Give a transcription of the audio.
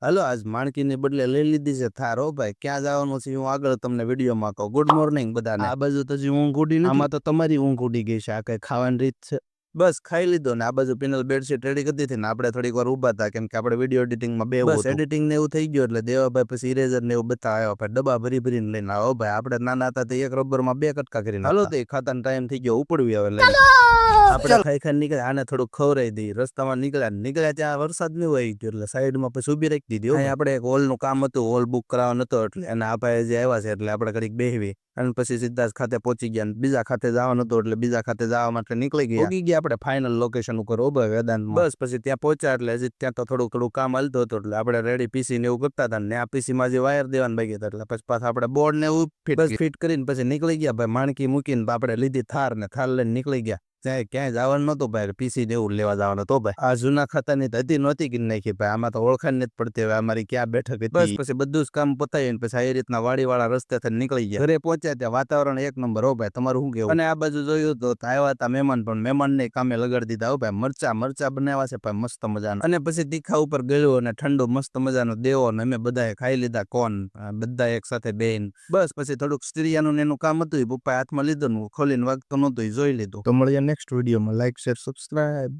હાલો આજ માણકીને બદલે લઈ લીધી છે થાર. હો ભાઈ, ક્યાં જવાનું છે હું આગળ તમને વિડીયોમાં કહું. ગુડ મોર્નિંગ બધાને. આ બાજુ તો હજી ઊંઘ ઉડી નથી. આમાં તો તમારી ઊંઘ ઉડી ગઈ છે. આ કઈ ખાવાની રીત છે? બસ ખાઈ લીધો ને આ બાજુ પિનલ બેડશીટ રેડી કરી દીધી ને આપણે થોડીક વાર ઉભા હતા, કેમ કે આપણે વિડીયો એડિટિંગમાં બે બસ એડિટિંગ ને એવું થઈ ગયું એટલે દેવાભાઈ પછી ઇરેઝર ને એવું બધા આવ્યો ભાઈ, ડબ્બા ભરીને લઈને આવો ભાઈ. આપણે નાના હતા તો એક રબરમાં 2 કટકા કરીને હાલો તો ખાતાનો ટાઈમ થઈ ગયો, ઉપડવી આવે લઈને આપણે ખાઈ નીકળ્યા. આને થોડું ખવરાઈ દઈ. રસ્તામાં નીકળ્યા ત્યાં વરસાદ નહીં હોય ગયો એટલે સાઈડમાં પછી ઉભી રાખી દીધી. આપણે એક હોલ નું કામ હતું, હોલ બુક કરાવવાનો હતો એટલે અને આ ભાઈ જે આવ્યા છે એટલે આપણે ઘડીક બેહવી અને પછી સીધા ખાતે પહોંચી ગયા. બીજા ખાતે જવાનું હતું એટલે બીજા ખાતે જવા માટે નીકળી ગયા આપણે ફાઇનલ લોકેશન ઉપર ઓબા વેદાંતમાં. બસ પછી ત્યાં પહોંચ્યા એટલે હજી ત્યાં તો થોડું કામ હાલતું હતું એટલે આપણે રેડી પીસી ને એવું કરતા હતા ને આ પીસી માં જે વાયર દેવાનું બાકી હતા એટલે પછી પાછા આપણે બોર્ડ ને એવું ફિટ કરીને પછી નીકળી ગયા ભાઈ. માણકી મૂકીને આપણે લીધી થાર ને થાર લઈને નીકળી ગયા. ક્યાંય જવાનું નતું ભાઈ, પીસી ને એવું લેવા જવાનું તો ભાઈ. આ જૂના ખાતાની હતી નહોતી કે નાખી ભાઈ, આમાં તો ઓળખાણ નથી પડતી હવે અમારી ક્યાં બેઠક હતી. બસ પછી બધું જ કામ પતાવીને પછી આ રીતના વાડીવાળા રસ્તે થી નીકળી ગયા. ઘરે પહોંચ્યા ત્યાં વાતાવરણ એક નંબર. હો ભાઈ, તમારું શું કેવું? અને આ બાજુ જોયું તો આવ્યા હતા મહેમાન, પણ મહેમાન ને કામે લગાડી દીધા. હો ભાઈ, મરચા બનાવ્યા છે ભાઈ મસ્ત મજાના. અને પછી તીખા ઉપર ગળ્યું અને ઠંડુ મસ્ત મજાનો દેવો ને અમે બધાએ ખાઈ લીધા કોન બધા એક સાથે બેન. બસ પછી થોડુંક સ્ત્રીયાનું એનું કામ હતું, પપ્પા હાથમાં લીધું, ખોલીને વાગતો નહોતું, જોઈ લીધું. તો મળીએ નેક્સ્ટ વિડીયોમાં. Like share subscribe.